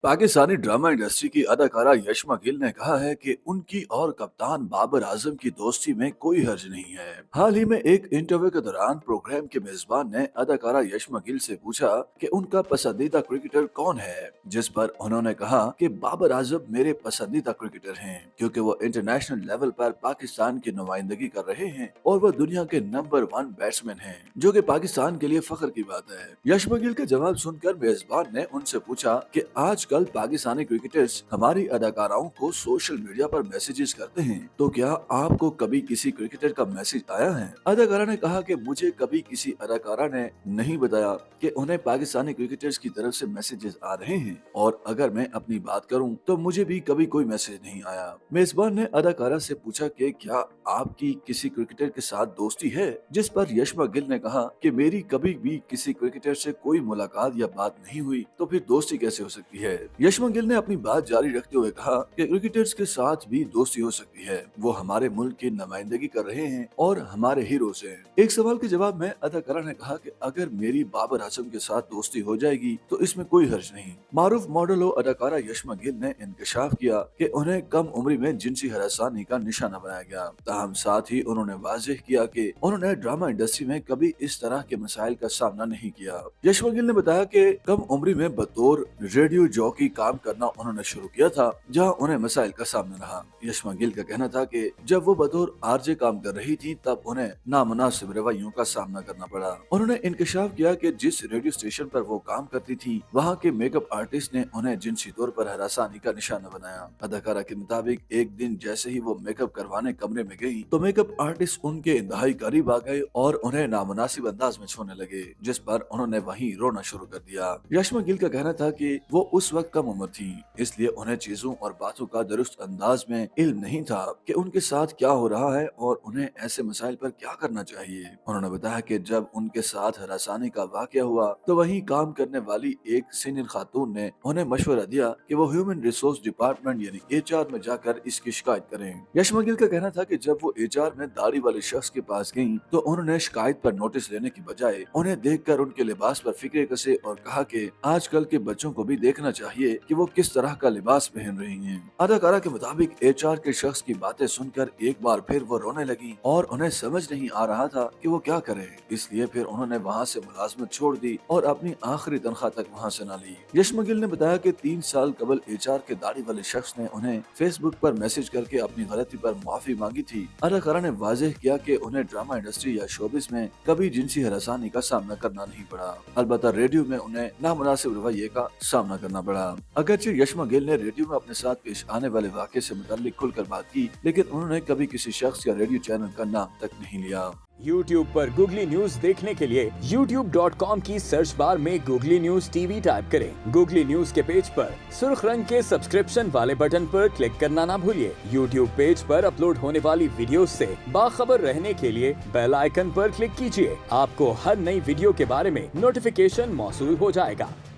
Pakistani drama industry की अदाकारा यशमा गिल ने कहा है कि उनकी और कप्तान बाबर आजम की दोस्ती में कोई हर्ज नहीं है। हाल ही में एक इंटरव्यू के दौरान प्रोग्राम के मेजबान ने अदाकारा यशमा गिल से पूछा कि उनका पसंदीदा क्रिकेटर कौन है, जिस पर उन्होंने कहा कि बाबर आजम मेरे पसंदीदा क्रिकेटर हैं क्योंकि वो इंटरनेशनल लेवल पर पाकिस्तान की नुमाइंदगी कर रहे हैं और वो दुनिया के नंबर 1 बैट्समैन हैं, जो कि पाकिस्तान के लिए फख्र की बात है। यशमा गिल का जवाब सुनकर मेजबान ने उनसे पूछा कि आजकल पाकिस्तानी क्रिकेटर्स हमारी अदाकाराओं को सोशल मीडिया पर मैसेजेस करते हैं, तो क्या आपको कभी किसी क्रिकेटर का मैसेज आया है? अदाकारा ने कहा कि मुझे कभी किसी अदाकारा ने नहीं बताया कि उन्हें पाकिस्तानी क्रिकेटर्स की तरफ से मैसेजेस आ रहे हैं, और अगर मैं अपनी बात करूं तो मुझे भी कभी कोई मैसेज नहीं आया। मेजबान ने अदाकारा से पूछा कि क्या आपकी किसी क्रिकेटर के साथ दोस्ती है, जिस पर यशमा गिल ने कहा कि मेरी कभी भी किसी क्रिकेटर से कोई मुलाकात या बात नहीं हुई, तो फिर दोस्ती कैसे हो सकती है। यशमा गिल ने अपनी बात जारी रखते हुए कहा कि क्रिकेटर्स के साथ भी दोस्ती हो सकती है, वो हमारे मुल्क की नुमाइंदगी कर रहे हैं और हमारे हीरोज हैं। एक सवाल के जवाब में अदाकारा ने कहा कि अगर मेरी बाबर आजम के साथ दोस्ती हो जाएगी तो इसमें कोई हर्ज नहीं। मारूफ मॉडल और अदाकारा यशमा गिल ने इंकशाफ किया कि उन्हें कम उम्र में जिनसी हरासानी का निशाना बनाया गया। ताहम साथ ही उन्होंने वाज़ेह किया कि उन्होंने ड्रामा इंडस्ट्री में कभी इस तरह के मसाइल का सामना नहीं किया। यशमा गिल ने बताया कि कम उम्र में बतौर रेडियो जॉकी काम करना उन्होंने शुरू किया था, जहां उन्हें मसाइल का सामना रहा। यशमा गिल का कहना था कि जब वो बतौर आरजे काम कर रही थी तब उन्हें नामुनासिब रवैयों का सामना करना पड़ा। उन्होंने इंकशाफ किया कि जिस रेडियो स्टेशन पर वो काम करती थी वहाँ के मेकअप आर्टिस्ट ने उन्हें जिनसी तौर पर हरासानी का निशाना बनाया। अदाकारा के मुताबिक एक दिन जैसे ही वो मेकअप करवाने कमरे में गई तो मेकअप आर्टिस्ट उनके इंतहाई करीब आ गए और उन्हें नामुनासिब अंदाज में छूने लगे, जिस पर उन्होंने वहीं रोना शुरू कर दिया। यशमा गिल का कहना था कि वो उस वक्त कम उम्र थी, इसलिए उन्हें चीजों और बातों का दुरुस्त अंदाज में इल्म नहीं था कि उनके साथ क्या हो रहा है और उन्हें ऐसे मसाइल पर क्या करना चाहिए। उन्होंने बताया कि जब उनके साथ हरासानी का वाकया हुआ तो वहीं काम करने वाली एक सीनियर खातून ने उन्हें मशवरा दिया कि वो ह्यूमन रिसोर्स डिपार्टमेंट यानी एचआर में जाकर इसकी शिकायत करें। यशमा गिल का कहना था कि जब वो एचआर में दाढ़ी वाले शख्स के पास गईं तो उन्होंने शिकायत पर नोटिस लेने की बजाय उन्हें देखकर उनके लिबास पर फिक्रे कसे और कहा कि आजकल के बच्चों को भी देखना चाहिए कि वो किस तरह का लिबास पहन रही हैं। अदाकारा के मुताबिक एचआर के शख्स की बातें सुनकर एक बार फिर वो रोने लगी और उन्हें समझ नहीं आ रहा था कि वो क्या करें, इसलिए फिर उन्होंने वहाँ से मुलाजमत छोड़ दी और अपनी आखिरी तनख्वाह तक वहाँ से न ली। यशमा गिल ने बताया कि 3 साल कबल एचआर के दाढ़ी वाले शख्स ने उन्हें फेसबुक पर मैसेज करके अपनी गलती पर माफी मांगी थी। अदाकारा ने वाज़ेह किया कि उन्हें ड्रामा इंडस्ट्री या शोबिस में कभी जिनसी हरासानी का सामना करना नहीं पड़ा, अलबत्ता रेडियो में उन्हें नामुनासिब रवैये का सामना करना पड़ा। अगरचे यशमा गिल ने रेडियो में अपने साथ पेश आने वाले वाक़े से मुताल्लिक खुलकर बात की, लेकिन उन्होंने कभी किसी शख्स या रेडियो चैनल का नाम तक नहीं लिया। YouTube पर गूगली न्यूज देखने के लिए youtube.com की सर्च बार में गूगली न्यूज टीवी टाइप करें। गूगली न्यूज के पेज पर सुर्ख रंग के सब्सक्रिप्शन वाले बटन पर क्लिक करना ना भूलिए। YouTube पेज पर अपलोड होने वाली वीडियोस से बाखबर रहने के लिए बेल आइकन पर क्लिक कीजिए। आपको हर नई वीडियो के बारे में नोटिफिकेशन मौसूल हो जाएगा।